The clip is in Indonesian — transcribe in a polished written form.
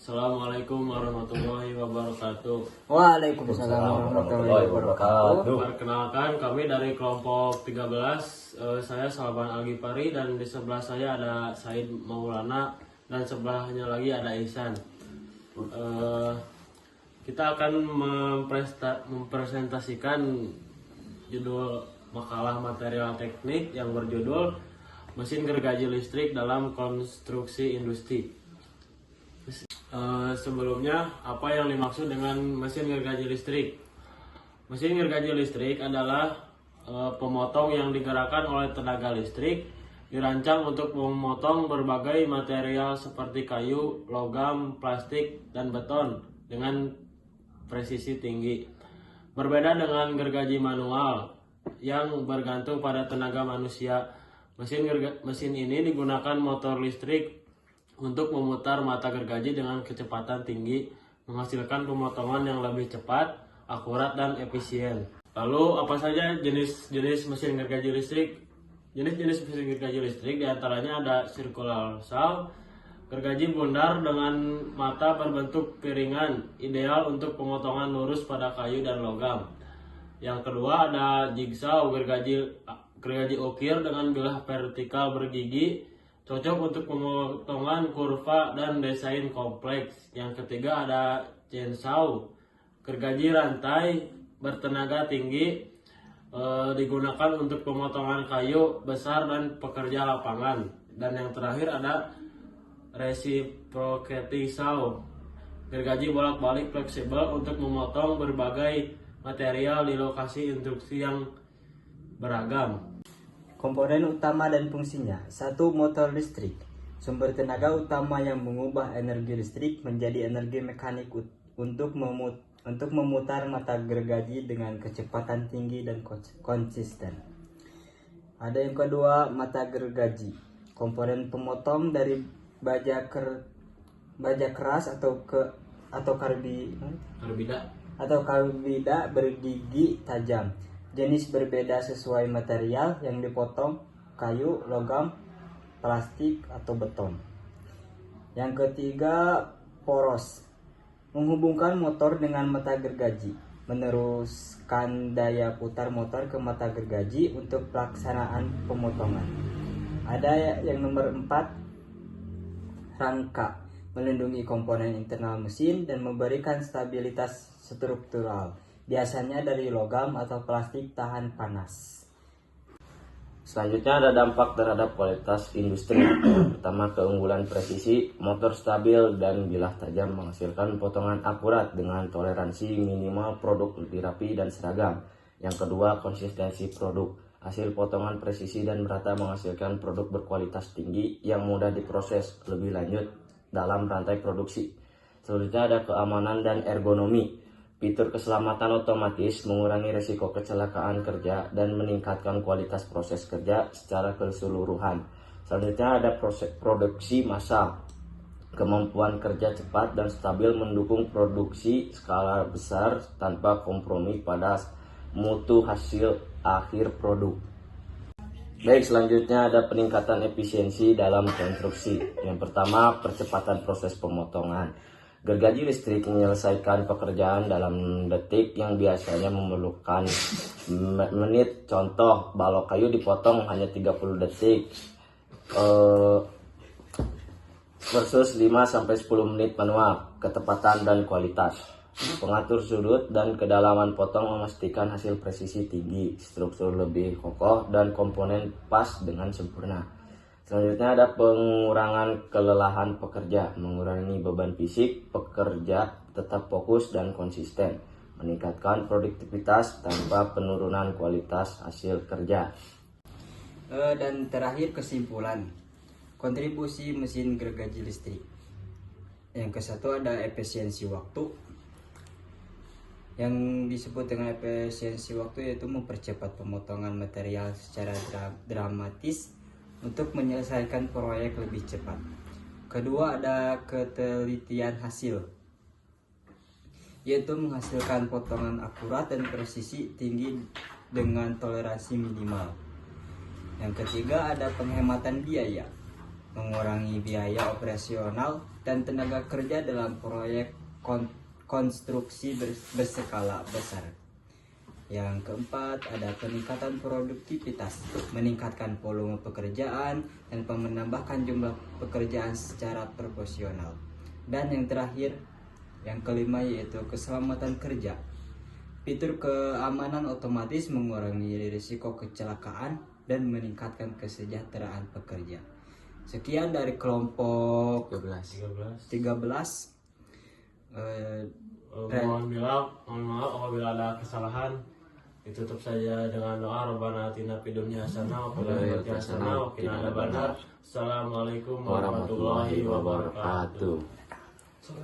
Assalamualaikum warahmatullahi wabarakatuh. Waalaikumsalam warahmatullahi wabarakatuh. Perkenalkan, kami dari kelompok 13. Saya Salban Algipari dan di sebelah saya ada Said Maulana dan sebelahnya lagi ada Ihsan. Kita akan mempresentasikan judul makalah material teknik yang berjudul Mesin Gergaji Listrik dalam Konstruksi Industri. Sebelumnya, apa yang dimaksud dengan mesin gergaji listrik? Mesin gergaji listrik adalah pemotong yang digerakkan oleh tenaga listrik, dirancang untuk memotong berbagai material seperti kayu, logam, plastik, dan beton dengan presisi tinggi. Berbeda dengan gergaji manual yang bergantung pada tenaga manusia, mesin ini digunakan motor listrik untuk memutar mata gergaji dengan kecepatan tinggi, menghasilkan pemotongan yang lebih cepat, akurat, dan efisien. Lalu apa saja jenis-jenis mesin gergaji listrik? Jenis-jenis mesin gergaji listrik diantaranya ada circular saw, gergaji bundar dengan mata berbentuk piringan, ideal untuk pemotongan lurus pada kayu dan logam. Yang kedua ada jigsaw, gergaji ukir dengan bilah vertikal bergigi, cocok untuk pemotongan kurva dan desain kompleks. Yang ketiga ada chainsaw, gergaji rantai bertenaga tinggi, digunakan untuk pemotongan kayu besar dan pekerja lapangan. Dan yang terakhir ada reciprocating saw, gergaji bolak-balik fleksibel untuk memotong berbagai material di lokasi instruksi yang beragam. Komponen utama dan fungsinya. 1. Motor listrik. Sumber tenaga utama yang mengubah energi listrik menjadi energi mekanik untuk memutar mata gergaji dengan kecepatan tinggi dan konsisten. Ada yang kedua, mata gergaji. Komponen pemotong dari baja keras atau karbida bergigi tajam. Jenis berbeda sesuai material yang dipotong, kayu, logam, plastik, atau beton. Yang ketiga, poros. Menghubungkan motor dengan mata gergaji, meneruskan daya putar motor ke mata gergaji untuk pelaksanaan pemotongan. Ada yang nomor 4, rangka. Melindungi komponen internal mesin dan memberikan stabilitas struktural, biasanya dari logam atau plastik tahan panas. Selanjutnya ada dampak terhadap kualitas industri. Pertama, keunggulan presisi, motor stabil dan bilah tajam menghasilkan potongan akurat dengan toleransi minimal, produk lebih rapi dan seragam. Yang kedua, konsistensi produk. Hasil potongan presisi dan merata menghasilkan produk berkualitas tinggi yang mudah diproses lebih lanjut dalam rantai produksi. Selanjutnya ada keamanan dan ergonomi. Fitur keselamatan otomatis mengurangi risiko kecelakaan kerja dan meningkatkan kualitas proses kerja secara keseluruhan. Selanjutnya ada proses produksi massal. Kemampuan kerja cepat dan stabil mendukung produksi skala besar tanpa kompromi pada mutu hasil akhir produk. Baik, selanjutnya ada peningkatan efisiensi dalam konstruksi. Yang pertama, percepatan proses pemotongan. Gergaji listrik menyelesaikan pekerjaan dalam detik yang biasanya memerlukan menit. Contoh, balok kayu dipotong hanya 30 detik versus 5-10 menit manual. Ketepatan dan kualitas. Pengatur sudut dan kedalaman potong memastikan hasil presisi tinggi, struktur lebih kokoh, dan komponen pas dengan sempurna. Selanjutnya ada pengurangan kelelahan pekerja, mengurangi beban fisik, pekerja tetap fokus dan konsisten, meningkatkan produktivitas tanpa penurunan kualitas hasil kerja. Dan terakhir, kesimpulan. Kontribusi mesin gergaji listrik. Yang ke-1 ada efisiensi waktu. Yang disebut dengan efisiensi waktu yaitu mempercepat pemotongan material secara dramatis untuk menyelesaikan proyek lebih cepat. Kedua, ada ketelitian hasil, yaitu menghasilkan potongan akurat dan presisi tinggi dengan toleransi minimal. Yang ketiga, ada penghematan biaya, mengurangi biaya operasional dan tenaga kerja dalam proyek konstruksi berskala besar. Yang keempat, ada peningkatan produktivitas, meningkatkan volume pekerjaan dan menambahkan jumlah pekerjaan secara proporsional. Dan yang terakhir, yang kelima, yaitu keselamatan kerja. Fitur keamanan otomatis mengurangi risiko kecelakaan dan meningkatkan kesejahteraan pekerja. Sekian dari kelompok 13. Mohon maaf apabila ada kesalahan. Ditutup saja dengan doa Rabbana atina fid dunya hasanah wa fil akhirati hasanah wa qina adzabannar. Assalamualaikum warahmatullahi wabarakatuh.